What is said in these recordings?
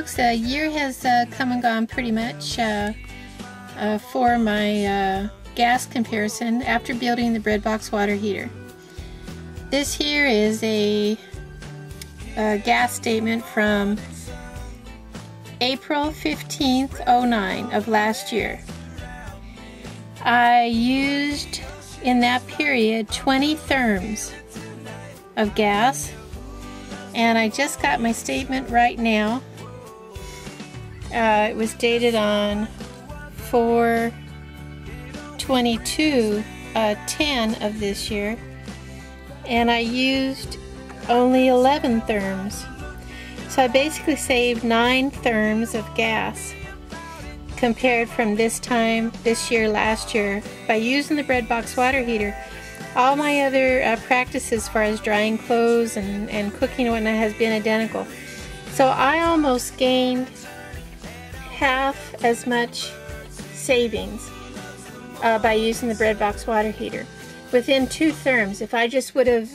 folks, a year has come and gone pretty much for my gas comparison after building the bread box water heater. This here is a gas statement from April 15th, 09 of last year. I used in that period 20 therms of gas, and I just got my statement right now. It was dated on 4/22/10 of this year, and I used only 11 therms. So I basically saved 9 therms of gas compared from this time this year last year by using the bread box water heater. All my other practices as far as drying clothes and cooking and whatnot has been identical. So I almost gained half as much savings by using the bread box water heater within 2 therms. If I just would have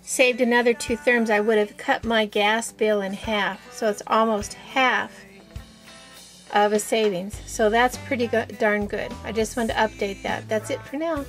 saved another 2 therms, I would have cut my gas bill in half. So it's almost half of a savings. So that's pretty darn good. I just wanted to update that. That's it for now.